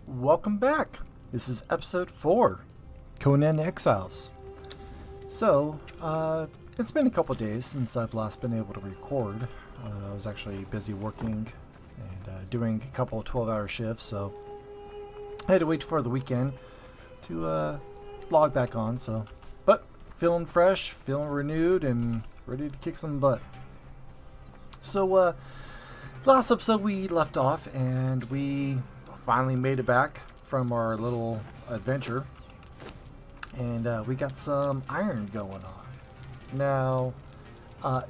Welcome back. This is episode 4, CONAN EXILES. So, it's been a couple days since I've last been able to record. I was actually busy working and doing a couple of 12-hour shifts, so I had to wait for the weekend to log back on. But feeling fresh, feeling renewed, and ready to kick some butt. So, last episode we left off, and we finally made it back from our little adventure, and we got some iron going on. Now,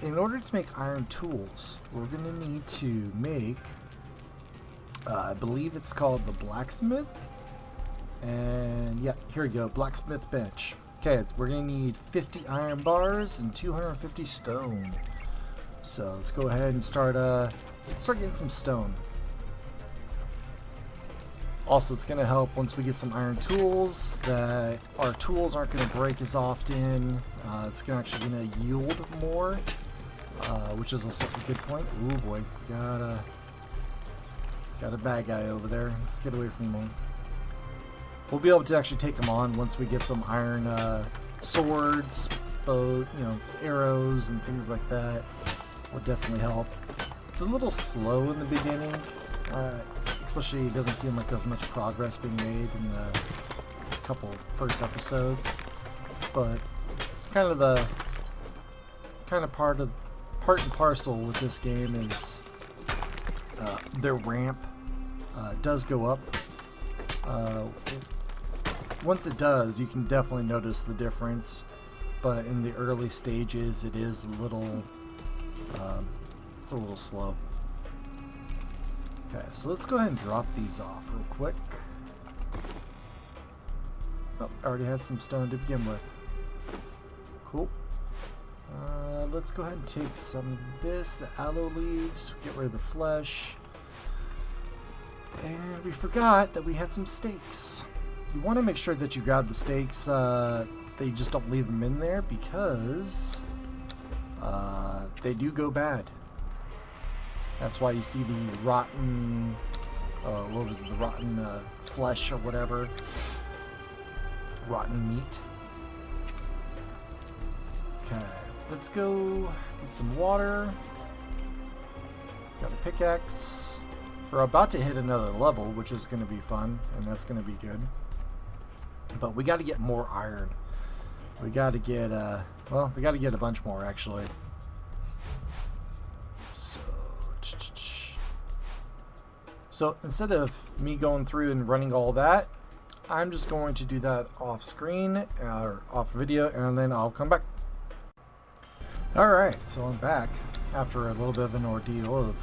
in order to make iron tools, we're going to need to make, I believe it's called the blacksmith, and yeah, here we go, blacksmith bench. Okay, we're going to need 50 iron bars and 250 stone. So let's go ahead and start getting some stone. Also, it's going to help once we get some iron tools that our tools aren't going to break as often. It's actually going to yield more, which is also a good point. Ooh boy, got a bad guy over there. Let's get away from him. We'll be able to actually take him on once we get some iron swords, bow, arrows and things like that. Will definitely help. It's a little slow in the beginning. Especially, it doesn't seem like there's much progress being made in the couple first episodes, but it's kind of part and parcel with this game is their ramp does go up. Once it does, you can definitely notice the difference, but in the early stages, it is a little slow. Okay, so let's go ahead and drop these off real quick. Oh, I already had some stone to begin with. Cool. Let's go ahead and take some of this, the aloe leaves, get rid of the flesh. And we forgot that we had some steaks. You want to make sure that you grab the steaks, that you just don't leave them in there because they do go bad. That's why you see the rotten, the rotten flesh or whatever. Rotten meat. Okay, let's go get some water. Got a pickaxe. We're about to hit another level, which is going to be fun, and that's going to be good. But we got to get more iron. We got to get, we got to get a bunch more, actually. So instead of me going through and running all that, I'm just going to do that off screen or off video, and then I'll come back. Alright, so I'm back after a little bit of an ordeal of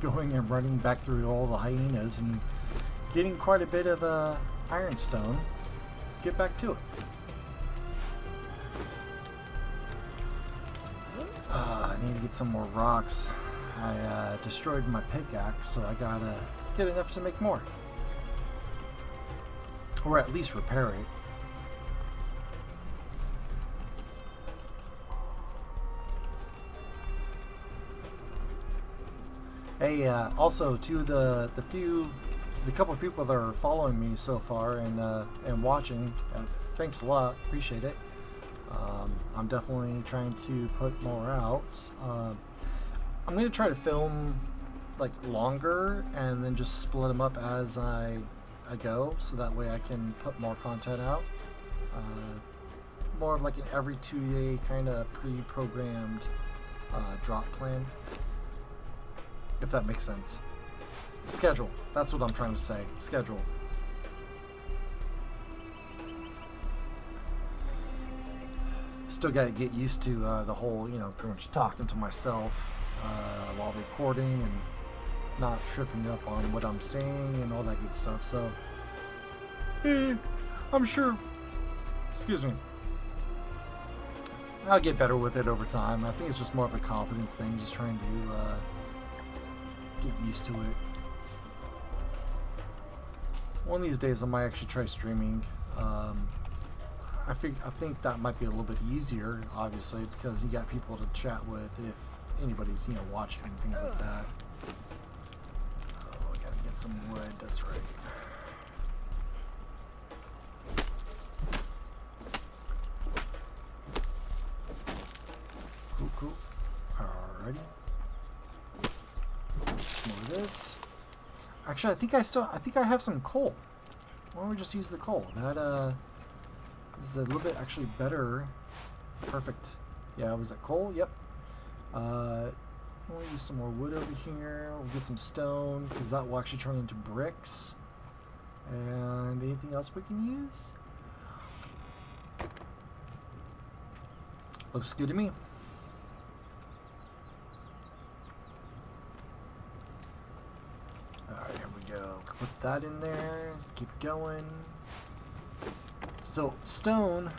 going and running back through all the hyenas and getting quite a bit of ironstone. Let's get back to it. I need to get some more rocks. I destroyed my pickaxe, so I gotta get enough to make more. Or at least repair it. Hey, also to the couple of people that are following me so far and watching, thanks a lot, appreciate it. I'm definitely trying to put more out. I'm going to try to film like longer and then just split them up as I go, so that way I can put more content out. More of like an every 2-day kind of pre-programmed drop plan, if that makes sense. Schedule, that's what I'm trying to say. Schedule. Still got to get used to the whole, pretty much talking to myself while recording and not tripping up on what I'm saying and all that good stuff. So, I'm sure, excuse me, I'll get better with it over time. I think it's just more of a confidence thing, just trying to get used to it. One of these days I might actually try streaming. I think that might be a little bit easier, obviously, because you got people to chat with if anybody's, watching and things like that. Oh, I gotta get some wood, that's right. Actually, I think I have some coal. Why don't we just use the coal? That is a little bit actually better. Perfect. Yeah, was that coal? Yep. We'll use some more wood over here. We'll get some stone because that will actually turn into bricks. And anything else we can use? Looks good to me. Alright, here we go. Put that in there. Keep going. So, stone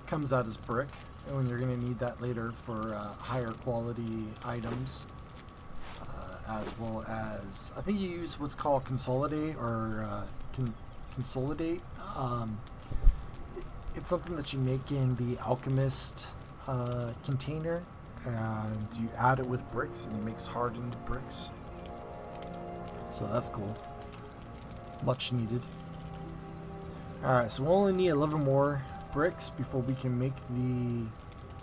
comes out as brick, and you're going to need that later for higher quality items. As well as, I think you use what's called consolidate or consolidate. It's something that you make in the alchemist container, and you add it with bricks, and it makes hardened bricks. So that's cool. Much needed. Alright, so we'll only need 11 more bricks before we can make the...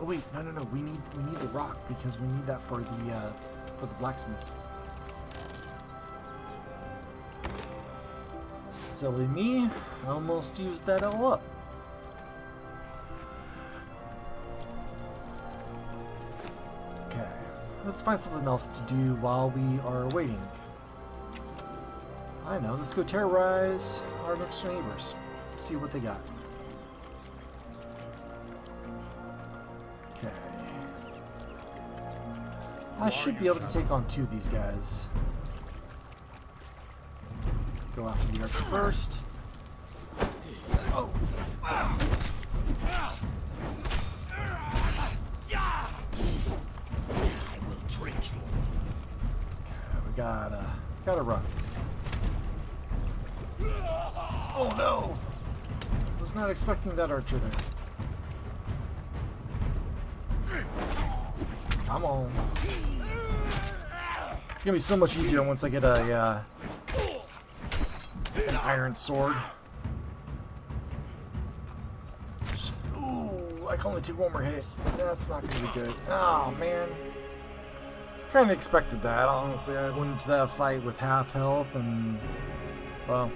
Oh wait, no. We need the rock because we need that for the blacksmith. Silly me, I almost used that all up. Okay, let's find something else to do while we are waiting. I know, let's go terrorize our next neighbors. See what they got. Okay. I should be able to take on 2 of these guys. Go after the archer first. Oh! Wow. I will treat you. Okay, we gotta run. Oh no! Was not expecting that archer there. Come on. It's gonna be so much easier once I get an iron sword. Ooh, I can only take 1 more hit. That's not gonna be good. Oh man. Kinda expected that, honestly. I went into that fight with half health and, well,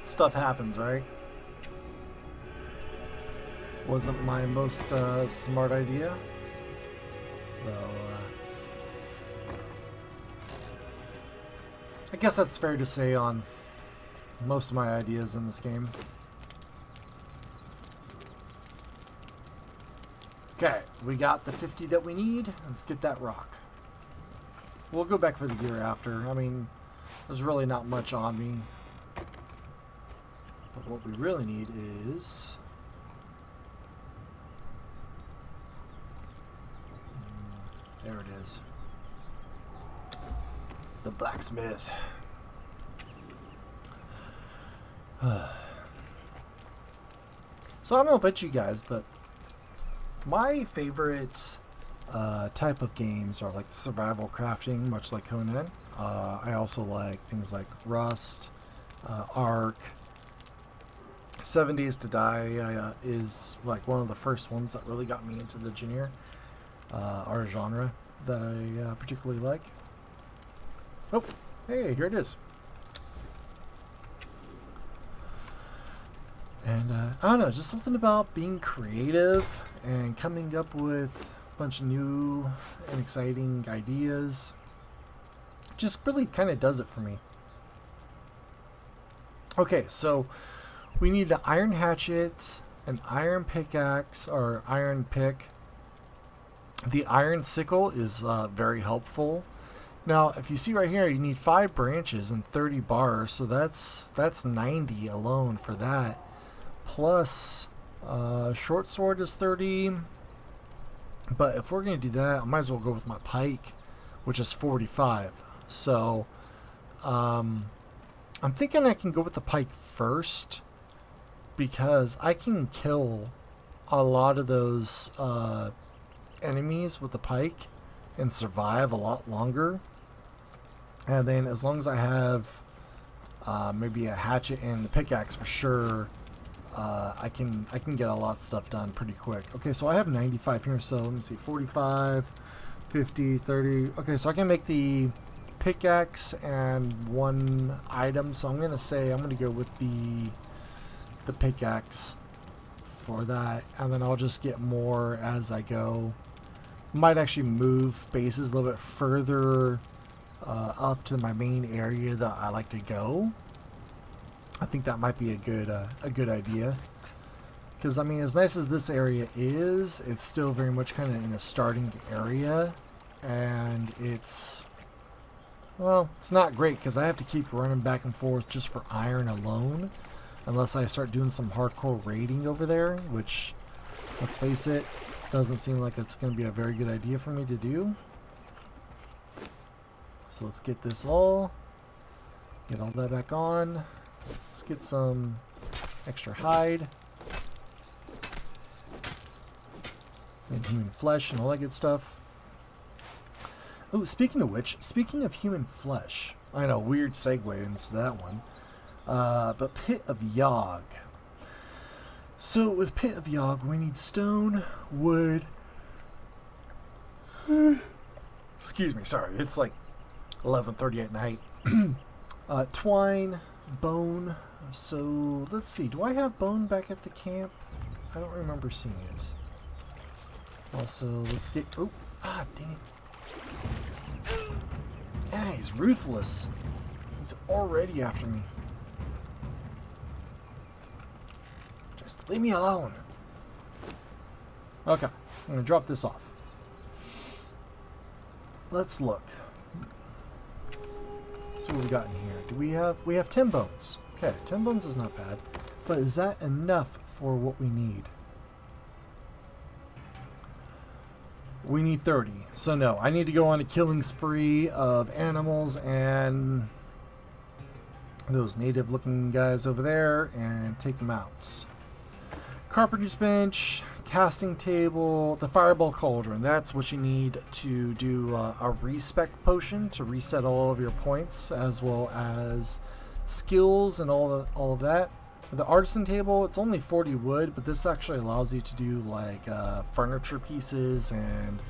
stuff happens, right? Wasn't my most smart idea. Though, I guess that's fair to say on most of my ideas in this game. Okay, we got the 50 that we need. Let's get that rock. We'll go back for the gear after. I mean, there's really not much on me. But what we really need is... there it is. The blacksmith. So I don't know about you guys, but my favorite type of games are like the survival crafting, much like Conan. I also like things like Rust, Ark. 7 Days to Die is like one of the first ones that really got me into the our genre that I particularly like. Oh, hey, here it is. And I don't know, just something about being creative and coming up with a bunch of new and exciting ideas. Just really kind of does it for me. Okay, so we need an iron hatchet, an iron pickaxe or iron pick. The iron sickle is very helpful. Now, if you see right here, you need 5 branches and 30 bars, so that's 90 alone for that. Plus, short sword is 30. But if we're going to do that, I might as well go with my pike, which is 45. So, I'm thinking I can go with the pike first, because I can kill a lot of those enemies with the pike and survive a lot longer. And then as long as I have maybe a hatchet and the pickaxe for sure, I can get a lot of stuff done pretty quick. Okay, so I have 95 here, so let me see, 45, 50, 30. Okay, so I can make the pickaxe and 1 item, so I'm gonna say I'm gonna go with the pickaxe for that, and then I'll just get more as I go. Might actually move bases a little bit further up to my main area that I like to go. I think that might be a good idea. Because, I mean, as nice as this area is, it's still very much kind of in a starting area. And it's, well, it's not great because I have to keep running back and forth just for iron alone. Unless I start doing some hardcore raiding over there, which, let's face it, doesn't seem like it's going to be a very good idea for me to do. So let's get this all. Get all that back on. Let's get some extra hide. And human flesh and all that good stuff. Oh, speaking of which, speaking of human flesh, I know, weird segue into that one. But Pit of Yog. So with Pit of Yog, we need stone, wood. Excuse me, sorry, it's like 11:30 at night. Twine, bone. So let's see, do I have bone back at the camp? I don't remember seeing it. Also, let's get... Oh, dang it. Yeah, he's ruthless. He's already after me. Just leave me alone. Okay, I'm gonna drop this off. Let's look. Let's see what we got in here. We have 10 bones. Okay, 10 bones is not bad. But is that enough for what we need? We need 30. So no, I need to go on a killing spree of animals and those native looking guys over there and take them out. Carpenter's bench, casting table, the fireball cauldron. That's what you need to do a respec potion to reset all of your points, as well as skills and all of that. The artisan table, it's only 40 wood, but this actually allows you to do like furniture pieces and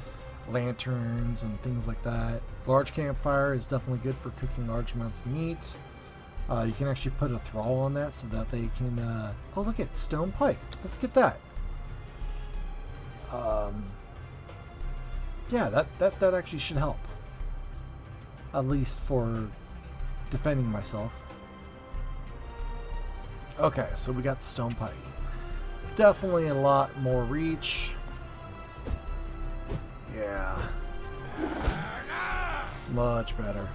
lanterns and things like that. Large campfire is definitely good for cooking large amounts of meat. You can actually put a thrall on that so that they can... oh, look at stone pike. Let's get that. Yeah, that actually should help. At least for defending myself. Okay, so we got the stone pike. Definitely a lot more reach. Yeah. Much better.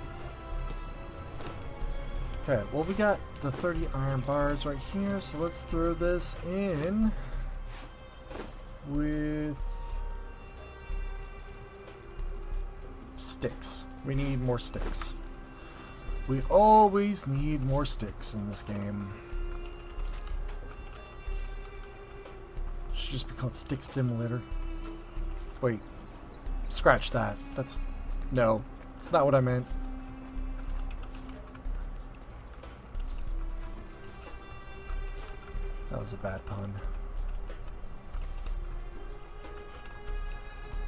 Okay, well we got the 30 iron bars right here, so let's throw this in with sticks. We need more sticks. We always need more sticks in this game. Should just be called Stick Stimulator. Wait. Scratch that. That's... No. That's not what I meant. That was a bad pun.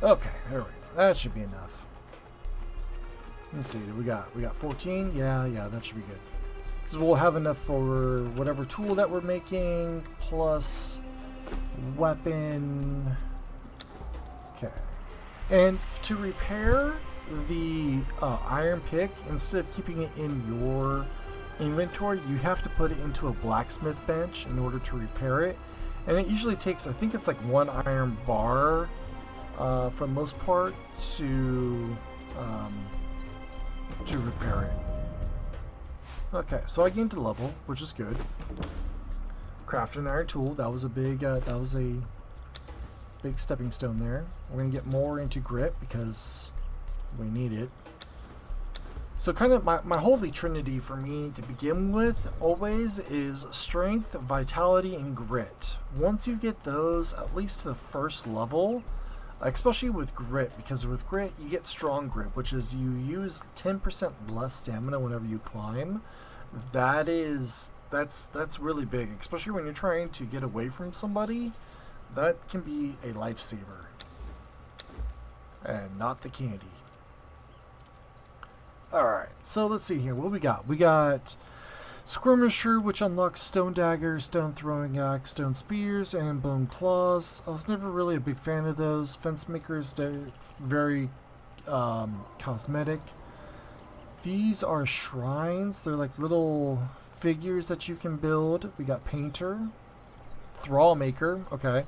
Okay, there we go. That should be enough. Let's see, we got 14? Yeah, that should be good. Because we'll have enough for whatever tool that we're making, plus weapon. Okay. And to repair the iron pick, instead of keeping it in your inventory, you have to put it into a blacksmith bench in order to repair it. And it usually takes, I think it's like 1 iron bar for the most part to repair it. Okay, so I gained a level, which is good. Craft an iron tool. That was a big stepping stone there. We're gonna get more into grit because we need it. So kind of my holy trinity for me to begin with always is strength, vitality, and grit. Once you get those at least to the first level, especially with grit, because with grit you get strong grit, which is you use 10% less stamina whenever you climb. That's really big, especially when you're trying to get away from somebody. That can be a lifesaver. And not the candy. Alright, so let's see here. What we got? We got Skirmisher, which unlocks stone daggers, stone throwing axe, stone spears, and bone claws. I was never really a big fan of those. Fence makers, they're very cosmetic. These are shrines. They're like little figures that you can build. We got Painter, Thrall Maker. Okay.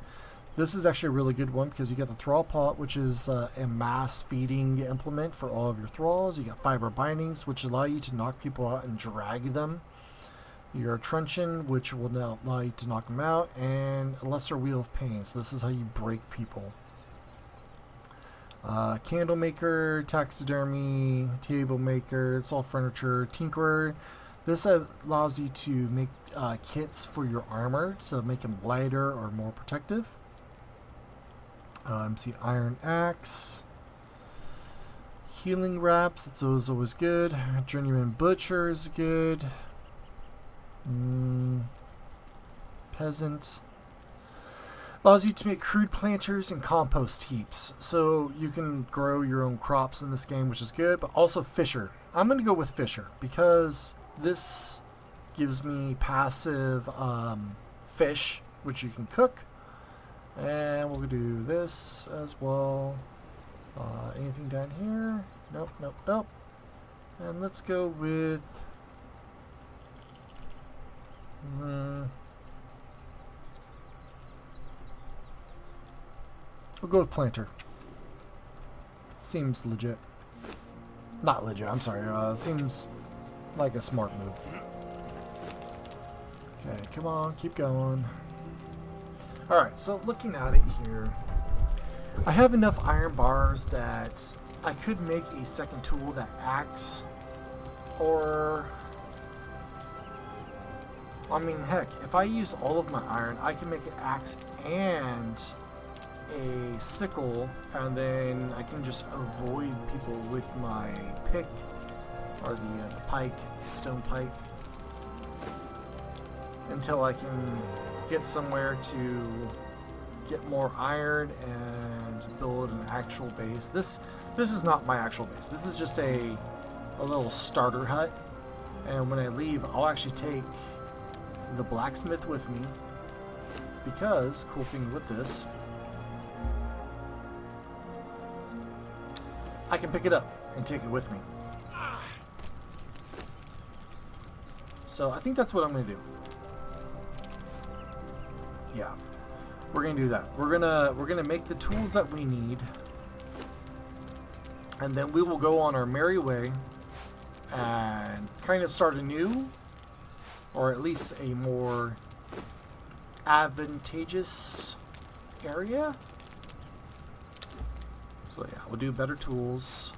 This is actually a really good one because you get the Thrall Pot, which is a mass feeding implement for all of your thralls. You got Fiber Bindings, which allow you to knock people out and drag them. Your Truncheon, which will now allow you to knock them out. And a Lesser Wheel of Pain. So this is how you break people. Candle Maker, Taxidermy, Table Maker, it's all furniture. Tinkerer. This allows you to make kits for your armor to make them lighter or more protective. See Iron Axe, Healing Wraps, that's always good. Journeyman Butcher is good. Peasant allows you to make crude planters and compost heaps, so you can grow your own crops in this game, which is good. But also Fisher. I'm going to go with Fisher because this gives me passive fish, which you can cook. And we'll do this as well. Anything down here? Nope, nope, nope. And let's go with... we'll go with Planter. Seems legit. Not legit, I'm sorry. Seems like a smart move. Okay, come on, keep going. Alright, so looking at it here, I have enough iron bars that I could make a second tool that acts, or, I mean, heck, if I use all of my iron, I can make an axe and a sickle, and then I can just avoid people with my pick, or the pike, stone pike, until I can get somewhere to get more iron and build an actual base. This is not my actual base. This is just a little starter hut. And when I leave, I'll actually take the blacksmith with me, because cool thing with this, I can pick it up and take it with me. So I think that's what I'm gonna do. Yeah, we're gonna do that. We're gonna make the tools that we need, and then we will go on our merry way and kind of start anew, or at least a more advantageous area. So yeah, we'll do better tools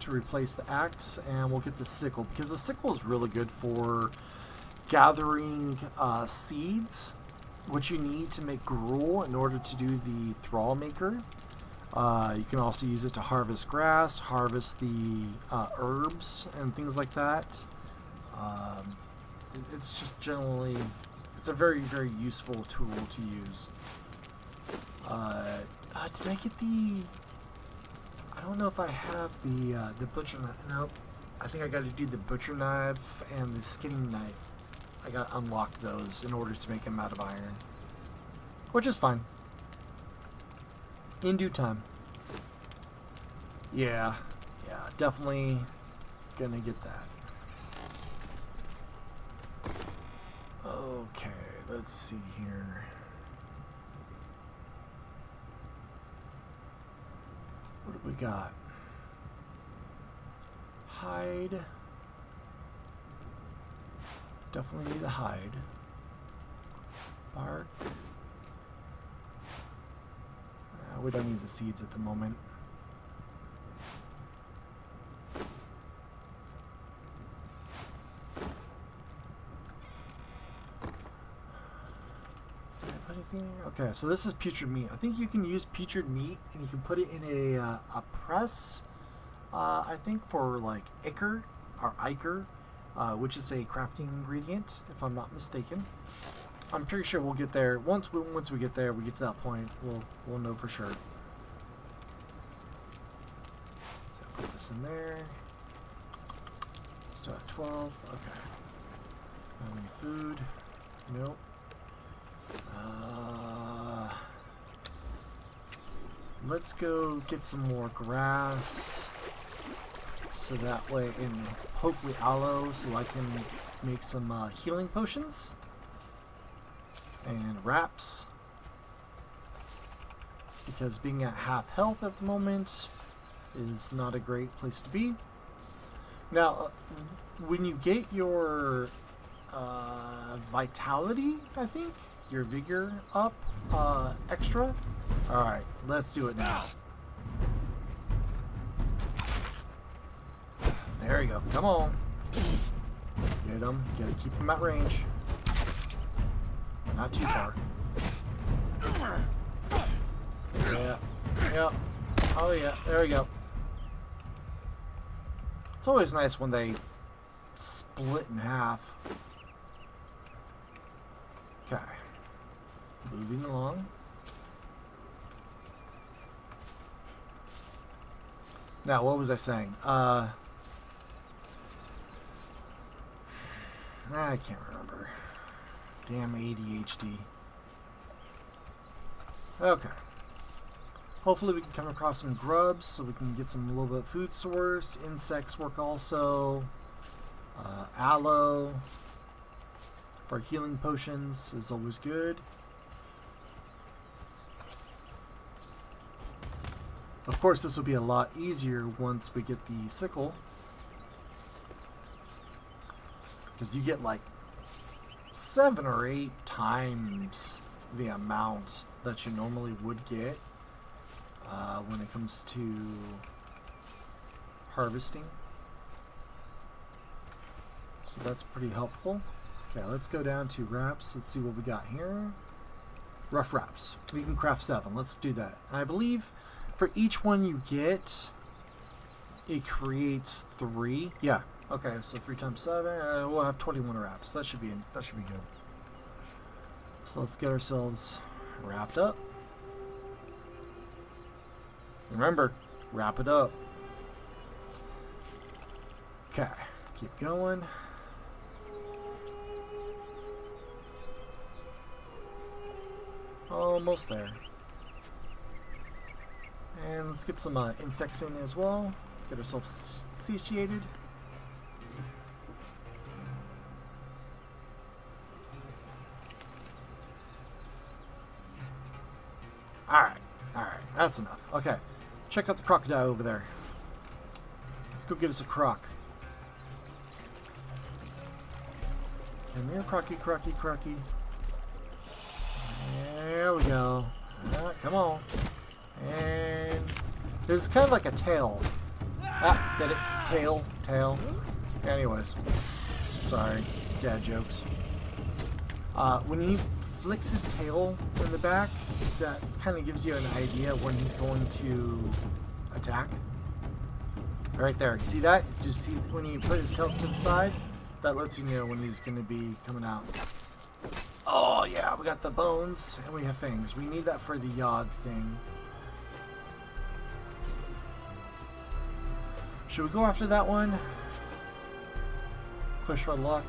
to replace the axe, and we'll get the sickle, because the sickle is really good for gathering seeds, which you need to make gruel in order to do the thrall maker. You can also use it to harvest grass, harvest the herbs and things like that. It's just generally, it's a very, very useful tool to use. Did I get the, I don't know if I have the butcher knife. Nope. I think I got to do the butcher knife and the skinning knife. I got to unlock those in order to make them out of iron, which is fine. In due time. Yeah, definitely gonna get that. Okay, let's see here. What do we got? Hide. Definitely need the hide. Bark. We don't need the seeds at the moment. Did I put anything? Okay, so this is putrid meat. I think you can use putrid meat and you can put it in a press. I think for like ichor or ichor, which is a crafting ingredient, if I'm not mistaken. I'm pretty sure we'll get there. Once we get there, we get to that point, we'll know for sure. So put this in there. Still have 12. Okay. Any food? Nope. Let's go get some more grass. So that way, and hopefully aloe, so I can make some healing potions. And wraps. Because being at half health at the moment is not a great place to be. Now, when you get your vitality, I think, your vigor up extra. Alright, let's do it now. There you go. Come on. Get him. Gotta keep him at range. Not too far. Yeah. Yep. Oh yeah. There we go. It's always nice when they split in half. Okay. Moving along. Now, what was I saying? I can't remember. Damn ADHD. Okay. Hopefully we can come across some grubs so we can get some little bit of food source. Insects work also. Aloe for healing potions is always good. Of course, this will be a lot easier once we get the sickle. Because you get like 7 or 8 times the amount that you normally would get when it comes to harvesting. So that's pretty helpful. Okay, let's go down to wraps. Let's see what we got here. Rough wraps. We can craft 7. Let's do that. And I believe for each one you get, it creates 3. Yeah. Okay, so 3 times 7. We'll have 21 wraps. That should be good. So let's get ourselves wrapped up. Remember, wrap it up. Okay, keep going. Almost there. And let's get some insects in as well. Get ourselves satiated. Alright, that's enough. Okay, check out the crocodile over there. Let's go get us a croc. Come here, crocky. There we go. Come on. And there's kind of like a tail. Ah, get it? Tail. Anyways. Sorry. Dad jokes. When he flicks his tail in the back, that kind of gives you an idea when he's going to attack. Right there. You see that? Just see when you put his tail to the side? That lets you know when he's going to be coming out. Oh yeah, we got the bones and we have fangs. We need that for the yod thing. Should we go after that one? Push our luck.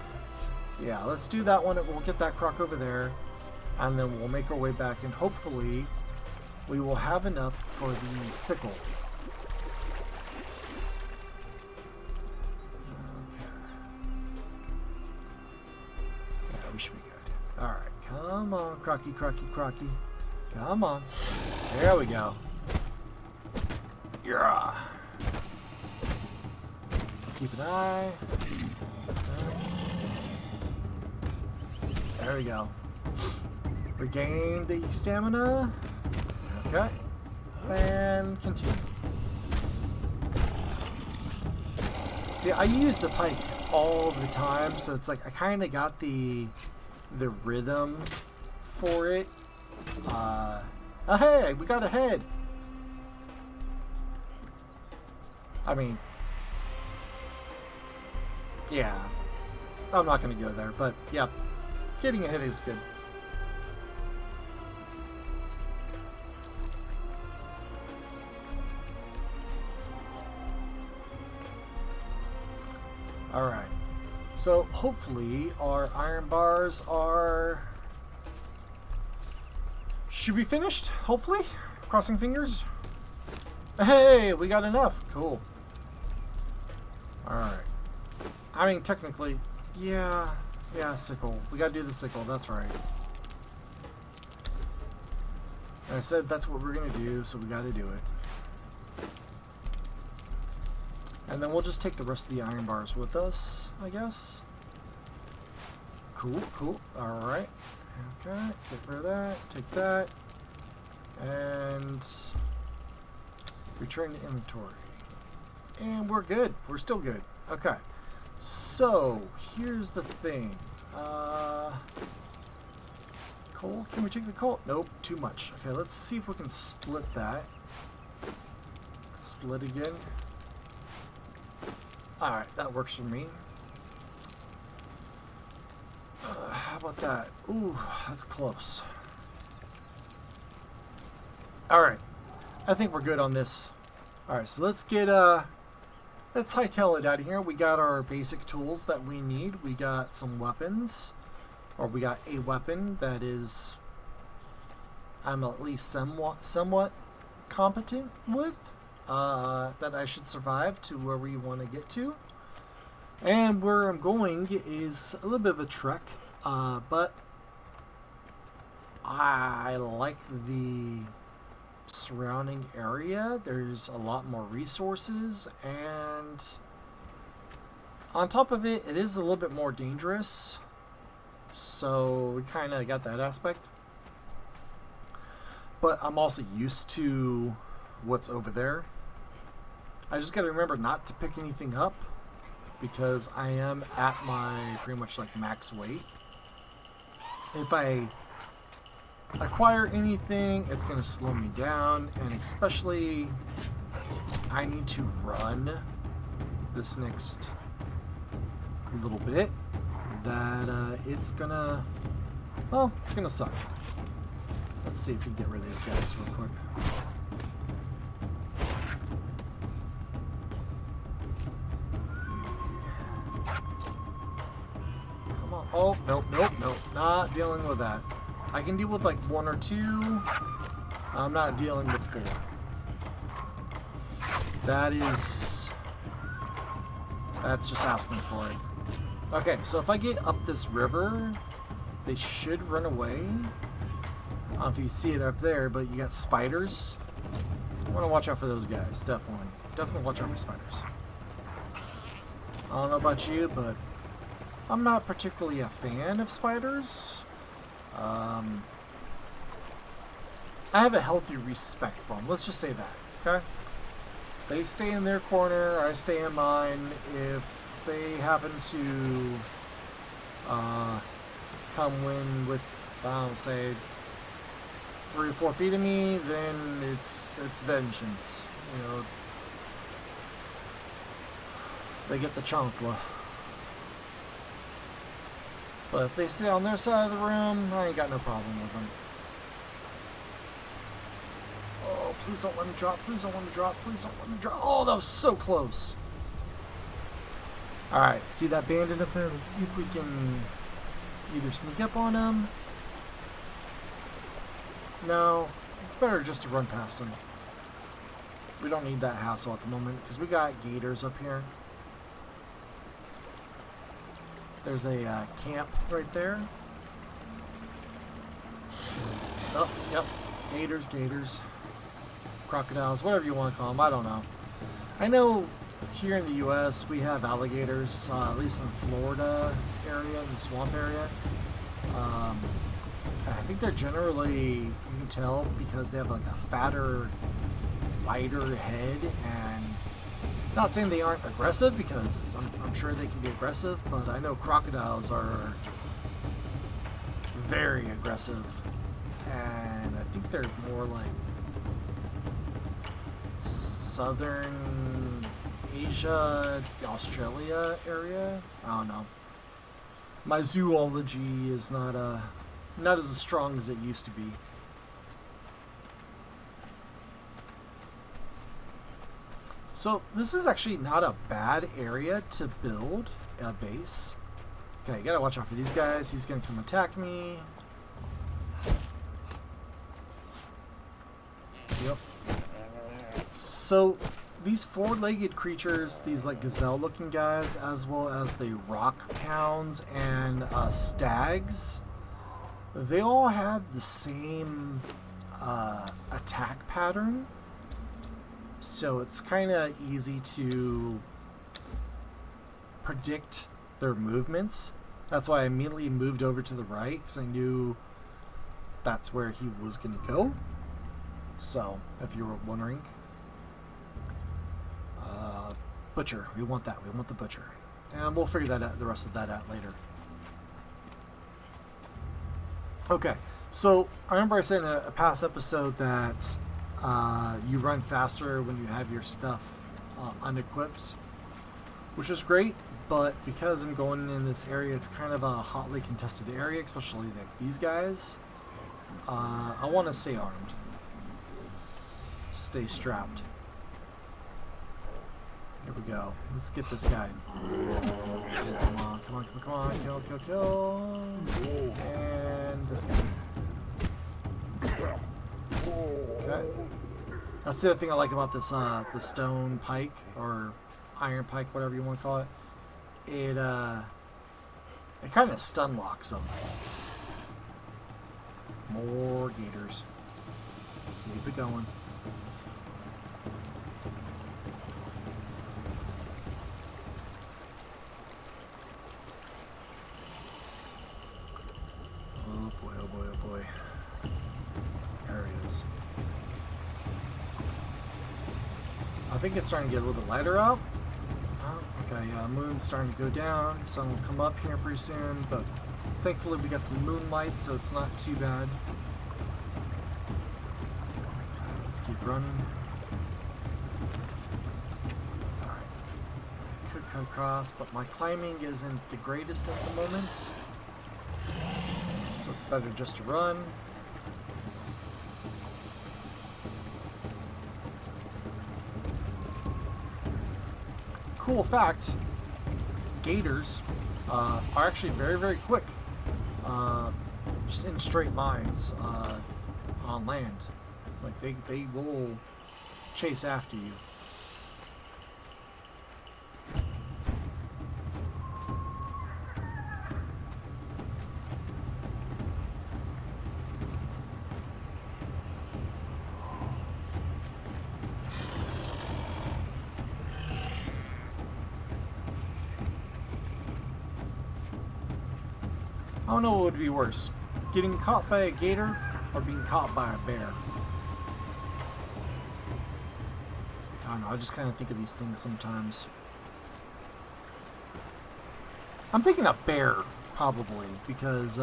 Yeah, let's do that one. We'll get that croc over there. And then we'll make our way back and hopefully we will have enough for the sickle. We should be good. Alright, come on, crocky. Come on. There we go. Yeah. Keep an eye. There we go. Regain the stamina. Okay. And continue. See, I use the pike all the time, so it's like I kind of got the rhythm for it. Oh hey, we got a head. I mean, yeah, I'm not gonna go there, but yeah, getting a head is good. Alright. So hopefully our iron bars are... should be finished, hopefully. Crossing fingers. Hey, we got enough. Cool. Alright. I mean, technically, yeah, sickle. We gotta do the sickle, that's right. And I said that's what we're gonna do, so we gotta do it. And then we'll just take the rest of the iron bars with us, I guess. Cool, cool. Alright. Okay, get rid of that, take that, and return to inventory. And we're good. We're still good. Okay. So, here's the thing. Coal? Can we take the coal? Nope, too much. Okay, let's see if we can split that. Split again. Alright, that works for me. How about that? Ooh, that's close. Alright. I think we're good on this. Alright, so let's get, let's hightail it out of here. We got our basic tools that we need. We got some weapons. Or we got a weapon that is... I'm at least somewhat competent with. That I should survive to where we want to get to. And where I'm going is a little bit of a trek. But I like the surrounding area. There's a lot more resources, and on top of it, it is a little bit more dangerous, so we kind of got that aspect. But I'm also used to what's over there. I just got to remember not to pick anything up because I am at my pretty much like max weight. If I acquire anything, it's going to slow me down, and especially I need to run this next little bit, that it's gonna, well, it's gonna suck. Let's see if we can get rid of these guys real quick. Come on. Oh, nope, nope, nope. Not dealing with that. I can deal with like 1 or 2. I'm not dealing with 4. That's just asking for it. Okay, so if I get up this river, they should run away. I don't know if you see it up there, but you got spiders. I want to watch out for those guys, definitely. Definitely watch out for spiders. I don't know about you, but I'm not particularly a fan of spiders. I have a healthy respect for them. Let's just say that, okay? They stay in their corner, I stay in mine. If they happen to come in with, I don't say, 3 or 4 feet of me, then it's vengeance. You know, they get the chancla. But if they stay on their side of the room, I ain't got no problem with them. Oh, please don't let me drop. Please don't let me drop. Please don't let me drop. Oh, that was so close. Alright, see that bandit up there? Let's see if we can either sneak up on him. No, it's better just to run past him. We don't need that hassle at the moment because we got gators up here. There's a camp right there. Oh, yep. Gators. Crocodiles, whatever you want to call them. I don't know. I know here in the U.S. we have alligators, at least in Florida area, in the swamp area. I think they're generally, you can tell, because they have like a fatter, wider head, and not saying they aren't aggressive, because I'm sure they can be aggressive, but I know crocodiles are very aggressive, and I think they're more like southern Asia, Australia area. I don't know. My zoology is not as strong as it used to be. So this is actually not a bad area to build. base. Okay, you gotta watch out for these guys. He's gonna come attack me. Yep. So these four-legged creatures, these like gazelle-looking guys, as well as the rock hounds and stags, they all have the same attack pattern. So it's kind of easy to predict their movements. That's why I immediately moved over to the right, because I knew that's where he was going to go. So, if you were wondering. Butcher. We want that. We want the butcher. And we'll figure that out, the rest of that out later. Okay. So, I remember I said in a past episode that you run faster when you have your stuff unequipped, which is great, but because I'm going in this area, it's kind of a hotly contested area, especially like these guys. I want to stay armed. Stay strapped. Here we go. Let's get this guy. Come on, come on, come on, come on. Kill, kill, kill. And this guy. Okay. That's the other thing I like about this the stone pike or iron pike, whatever you want to call it. It kind of stun locks them. More gators. Keep it going. Oh boy, oh boy, oh boy. There he is. I think it's starting to get a little bit lighter out. Oh, okay, moon's starting to go down. Sun will come up here pretty soon, but thankfully we got some moonlight, so it's not too bad. Okay, let's keep running. Alright. Could come across, but my climbing isn't the greatest at the moment. So it's better just to run. Cool fact, gators are actually very, very quick, just in straight lines on land. Like they will chase after you. I don't know what would be worse, getting caught by a gator or being caught by a bear. I don't know, I just kind of think of these things sometimes. I'm thinking a bear, probably, because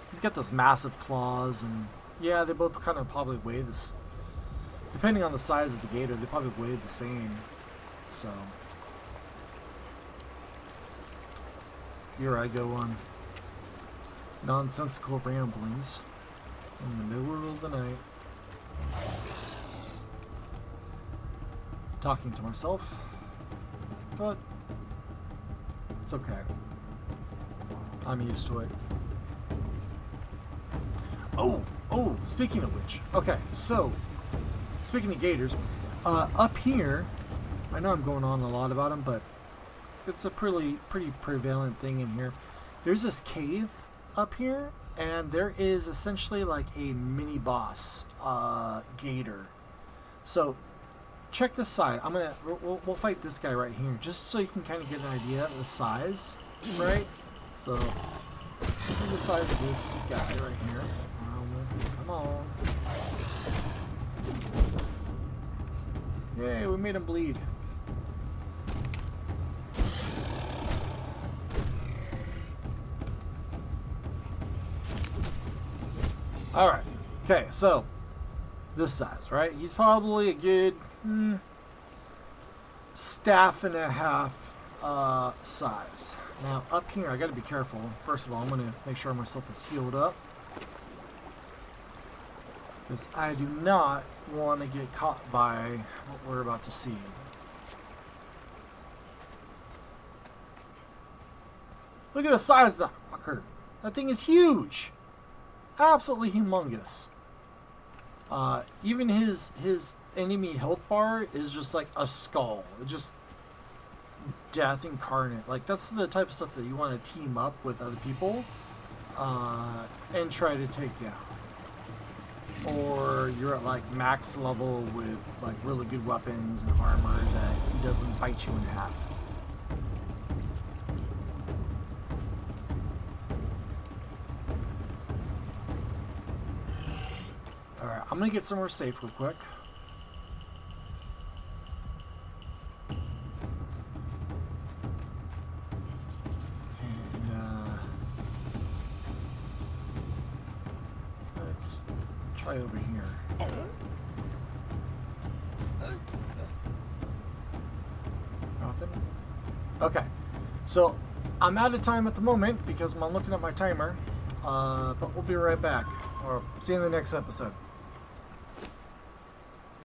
he's got those massive claws, and yeah, they both kind of probably weigh this. Depending on the size of the gator, they probably weigh the same. So here I go on nonsensical ramblings in the middle of the night, talking to myself, but it's okay. I'm used to it. Oh, speaking of which, okay, so speaking of gators, up here, I know I'm going on a lot about them, but it's a pretty prevalent thing in here. There's this cave up here, and there is essentially like a mini boss gator. So check this side. We'll fight this guy right here, just so you can kind of get an idea of the size, right? So this is the size of this guy right here. Come on. Yay, we made him bleed. Alright, okay, so this size, right? He's probably a good staff and a half size. Now, up here, I gotta be careful. First of all, I'm gonna make sure myself is healed up, because I do not want to get caught by what we're about to see. Look at the size of the fucker. That thing is huge. Absolutely humongous. Even his enemy health bar is just like a skull. It just death incarnate. Like, that's the type of stuff that you want to team up with other people and try to take down. Or you're at like max level with like really good weapons and armor that he doesn't bite you in half. Alright, I'm gonna get somewhere safe real quick. Let's try over here. Nothing? Okay. So, I'm out of time at the moment because I'm looking at my timer. But we'll be right back. Or see you in the next episode.